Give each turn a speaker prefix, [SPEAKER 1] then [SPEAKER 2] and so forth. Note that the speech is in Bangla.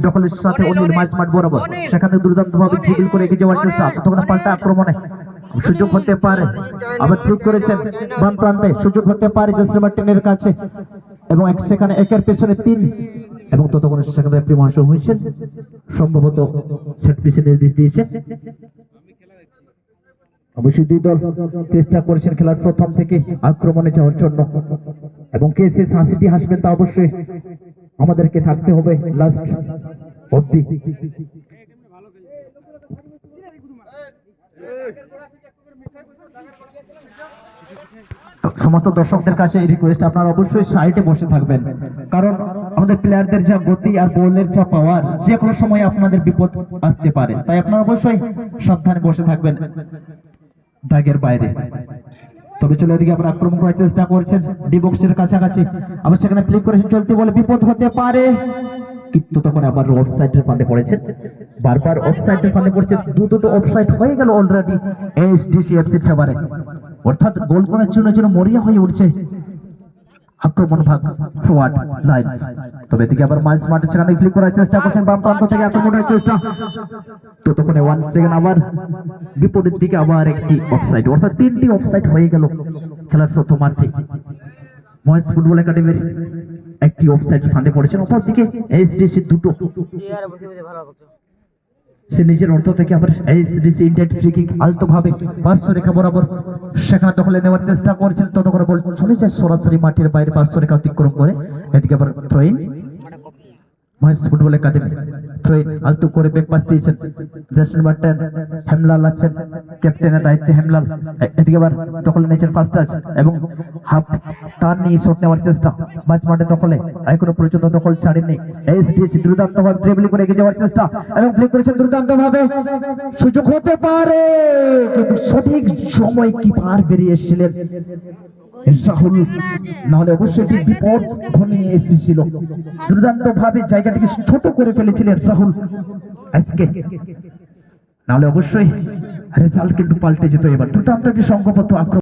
[SPEAKER 1] দখলের সাথে অনিল মাঝমাঠ বরাবর, সেখানে দুর্দান্তভাবে ড্রিবল করে এগিয়ে যাওয়ার চেষ্টা, ততক্ষণ পাল্টা আক্রমণে সুযোগ হতে পারে, আবার ঠিক করেছেন বাম প্রান্তে, সুযোগ হতে পারে জেসি মার্টিনের কাছে, এবং সেখানে একের পেছনে 3, এবং ততক্ষণ সেখানে একটি মহাশয় হয়েছেন, সম্ভবত সেট পিসে নির্দেশ দিয়েছেন। অবশ্যই দুই দল চেষ্টা করেছেন খেলার প্রথম থেকে আক্রমণে যাওয়ার জন্য, এবং কে শেষ হাসিটি হাসবেন তা অবশ্যই আমাদেরকে থাকতে হবে লাস্ট অবধি। সমস্ত দর্শকদের কাছে রিকোয়েস্ট, আপনারা অবশ্যই সাইডে বসে থাকবেন, কারণ আমাদের প্লেয়ারদের যা গতি আর বলের যা পাওয়ার, যে কোনো সময় আপনাদের বিপদ আসতে পারে, তাই আপনারা অবশ্যই সাবধানে বসে থাকবেন দাগের বাইরে। তবে চলে এদিকে আবার আক্রমণ করার চেষ্টা করছেন ডি বক্সের কাছাকাছি, আবার সেখানে ফ্লিক করেছেন, চলতে বলে বিপদ হতে পারে, কিন্তু তখন আবার অফসাইডের ফাঁদে পড়েছেন, বারবার অফসাইডের ফাঁদে পড়ছে, দুটো অফসাইড হয়ে গেল অলরেডি এসডিসিএফসির ফেভারে, অর্থাৎ গোল করার জন্য যেন মরিয়া হয়ে উঠছে আক্রমণ ভাগ ফরওয়ার্ড লাইন। তবে এদিকে আবার মাইলস মাঠে সেখানে ফ্লিক করার চেষ্টা করছেন বাম প্রান্ত থেকে আক্রমণের চেষ্টা, ততক্ষণে 1 সেকেন্ড আবার বিপরীত দিকে আবার একটি অফসাইড, অর্থাৎ 3টি অফসাইড হয়ে গেল খেলার প্রথমার্ধে। মহেশ ফুটবল একাডেমির একটি অফসাইড ফাঁদে পড়েছেন, অপরদিকে এসডিসি দুটো, সে নিজের অর্থ থেকে আবার এসডিসি ইনডাইরেক্ট ফ্রি কিক আলতোভাবে পার্শ্ব রেখা বরাবর সেখানে দখলে নেওয়ার চেষ্টা করছেন, ততক্ষণে বল চলে যায় সরাসরি মাঠের বাইরে পার্শ্ব রেখা অতিক্রম করে। এদিকে আবার throw-in Mahesh football academy, throw-in আলতো করে ব্যাক পাস দিয়েছেন জেসন মার্টিন, হেমলাল আছেন ক্যাপ্টেনের দায়িত্বে হেমলাল, এদিকে আবার দখলে নিয়েছেন ফার্স্ট টাচ এবং হাফ টার্ন নিয়ে শট নেওয়ার চেষ্টা, মাঝ মাঠে দখলে এখনো পর্যন্ত দখল ছাড়েননি এসডিসি, দ্রুতান্তভাবে ড্রিবলিং করে এগিয়ে যাওয়ার চেষ্টা এবং ফ্লিক করেছেন দ্রুতান্তভাবে, সুযোগ হতে পারে, কিন্তু সঠিক সময় কি পার বেরিয়ে এসেছিলেন রাহুল, নাহলে অবশ্যই একটি বিপদ ঘনিয়ে এসেছিল, দুর্দান্ত ভাবে জায়গাটিকে ছোট করে ফেলেছিলেন রাহুল আজকে, নাহলে অবশ্যই রেজাল্ট কিন্তু পাল্টে যেত এবার। দুর্দান্ত একটি সংঘবদ্ধ আক্রমণ।